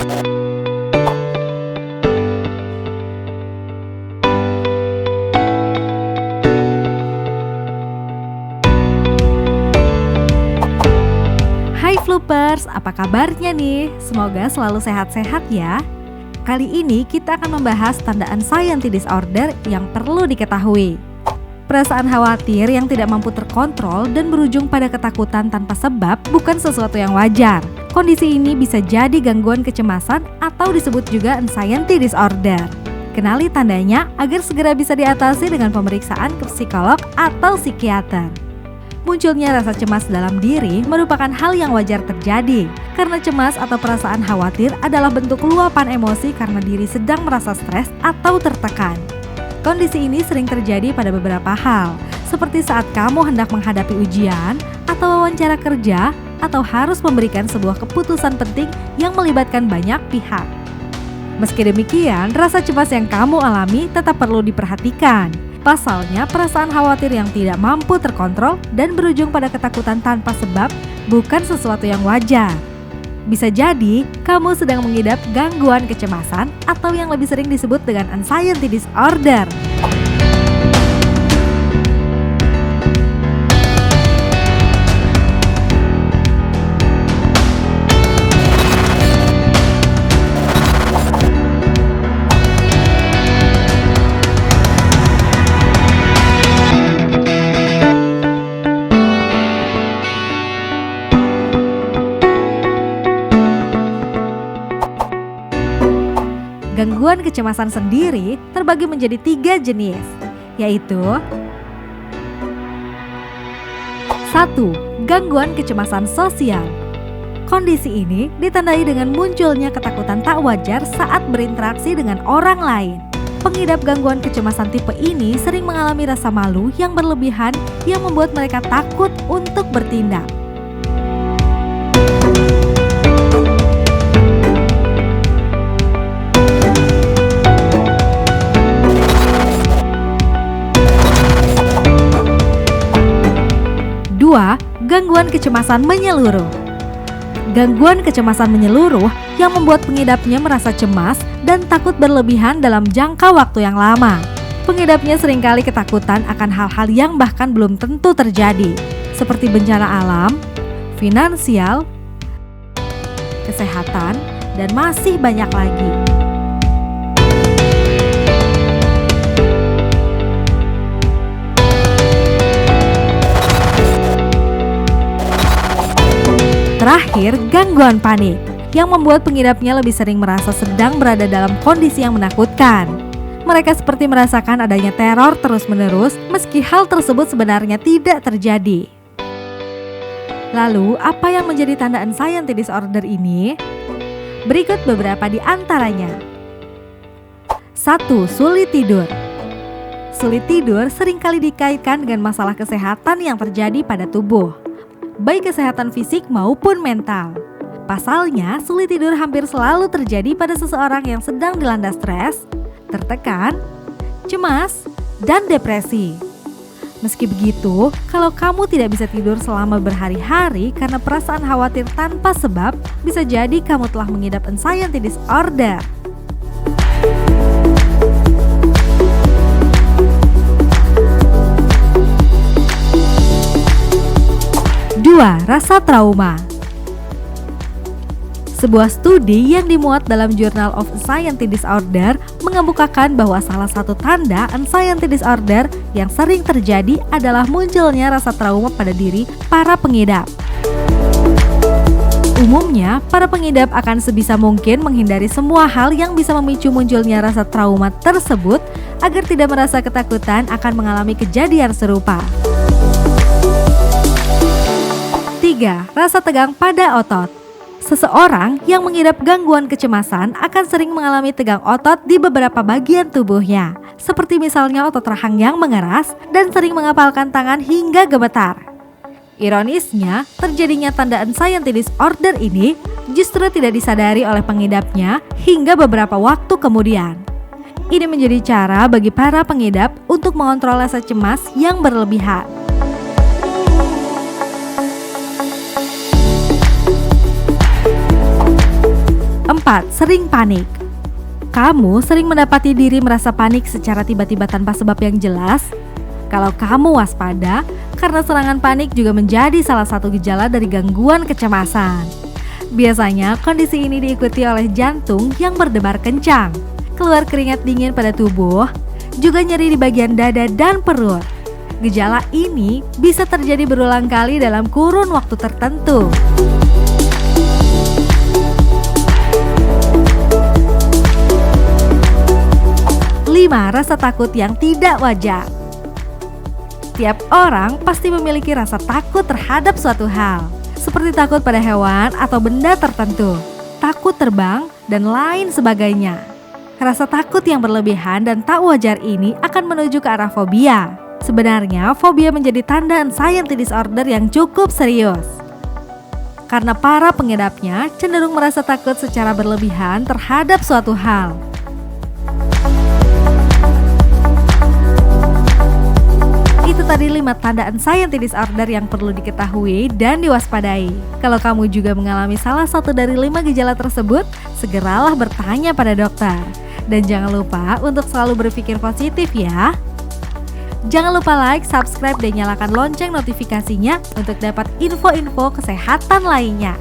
Hai Floopers, apa kabarnya nih? Semoga selalu sehat-sehat ya. Kali ini kita akan membahas tanda anxiety disorder yang perlu diketahui. Perasaan khawatir yang tidak mampu terkontrol dan berujung pada ketakutan tanpa sebab bukan sesuatu yang wajar. Kondisi ini bisa jadi gangguan kecemasan atau disebut juga anxiety disorder. Kenali tandanya agar segera bisa diatasi dengan pemeriksaan ke psikolog atau psikiater. Munculnya rasa cemas dalam diri merupakan hal yang wajar terjadi, karena cemas atau perasaan khawatir adalah bentuk luapan emosi karena diri sedang merasa stres atau tertekan. Kondisi ini sering terjadi pada beberapa hal, seperti saat kamu hendak menghadapi ujian atau wawancara kerja, atau harus memberikan sebuah keputusan penting yang melibatkan banyak pihak. Meski demikian, rasa cemas yang kamu alami tetap perlu diperhatikan. Pasalnya, perasaan khawatir yang tidak mampu terkontrol dan berujung pada ketakutan tanpa sebab bukan sesuatu yang wajar. Bisa jadi, kamu sedang mengidap gangguan kecemasan atau yang lebih sering disebut dengan anxiety disorder. Gangguan kecemasan sendiri terbagi menjadi 3 jenis, yaitu 1. Gangguan kecemasan sosial. Kondisi ini ditandai dengan munculnya ketakutan tak wajar saat berinteraksi dengan orang lain. Pengidap gangguan kecemasan tipe ini sering mengalami rasa malu yang berlebihan yang membuat mereka takut untuk bertindak. 2. Gangguan kecemasan menyeluruh. Gangguan kecemasan menyeluruh yang membuat pengidapnya merasa cemas dan takut berlebihan dalam jangka waktu yang lama. Pengidapnya seringkali ketakutan akan hal-hal yang bahkan belum tentu terjadi, seperti bencana alam, finansial, kesehatan, dan masih banyak lagi. Terakhir, gangguan panik yang membuat pengidapnya lebih sering merasa sedang berada dalam kondisi yang menakutkan. Mereka seperti merasakan adanya teror terus-menerus meski hal tersebut sebenarnya tidak terjadi. Lalu, apa yang menjadi tanda anxiety disorder ini? Berikut beberapa di antaranya. 1. Sulit tidur. Sulit tidur seringkali dikaitkan dengan masalah kesehatan yang terjadi pada tubuh, baik kesehatan fisik maupun mental. Pasalnya, sulit tidur hampir selalu terjadi pada seseorang yang sedang dilanda stres, tertekan, cemas, dan depresi. Meski begitu, kalau kamu tidak bisa tidur selama berhari-hari karena perasaan khawatir tanpa sebab, bisa jadi kamu telah mengidap anxiety disorder. 2. Rasa trauma. Sebuah studi yang dimuat dalam Journal of Anxiety Disorder mengemukakan bahwa salah satu tanda anxiety disorder yang sering terjadi adalah munculnya rasa trauma pada diri para pengidap. Umumnya, para pengidap akan sebisa mungkin menghindari semua hal yang bisa memicu munculnya rasa trauma tersebut agar tidak merasa ketakutan akan mengalami kejadian serupa. 3. Rasa tegang pada otot. Seseorang yang mengidap gangguan kecemasan akan sering mengalami tegang otot di beberapa bagian tubuhnya, seperti misalnya otot rahang yang mengeras dan sering mengepalkan tangan hingga gemetar. Ironisnya, terjadinya tanda anxiety disorder ini justru tidak disadari oleh pengidapnya hingga beberapa waktu kemudian. Ini menjadi cara bagi para pengidap untuk mengontrol rasa cemas yang berlebihan. 4. Sering panik. Kamu sering mendapati diri merasa panik secara tiba-tiba tanpa sebab yang jelas? Kalau kamu waspada, karena serangan panik juga menjadi salah satu gejala dari gangguan kecemasan. Biasanya kondisi ini diikuti oleh jantung yang berdebar kencang, keluar keringat dingin pada tubuh, juga nyeri di bagian dada dan perut. Gejala ini bisa terjadi berulang kali dalam kurun waktu tertentu. 5. Rasa takut yang tidak wajar. Tiap orang pasti memiliki rasa takut terhadap suatu hal, seperti takut pada hewan atau benda tertentu, takut terbang, dan lain sebagainya. Rasa takut yang berlebihan dan tak wajar ini akan menuju ke arah fobia. Sebenarnya, fobia menjadi tanda anxiety disorder yang cukup serius. Karena para pengidapnya cenderung merasa takut secara berlebihan terhadap suatu hal. Itu tadi 5 tanda anxiety disorder yang perlu diketahui dan diwaspadai. Kalau kamu juga mengalami salah satu dari 5 gejala tersebut, segeralah bertanya pada dokter. Dan jangan lupa untuk selalu berpikir positif ya. Jangan lupa like, subscribe, dan nyalakan lonceng notifikasinya untuk dapat info-info kesehatan lainnya.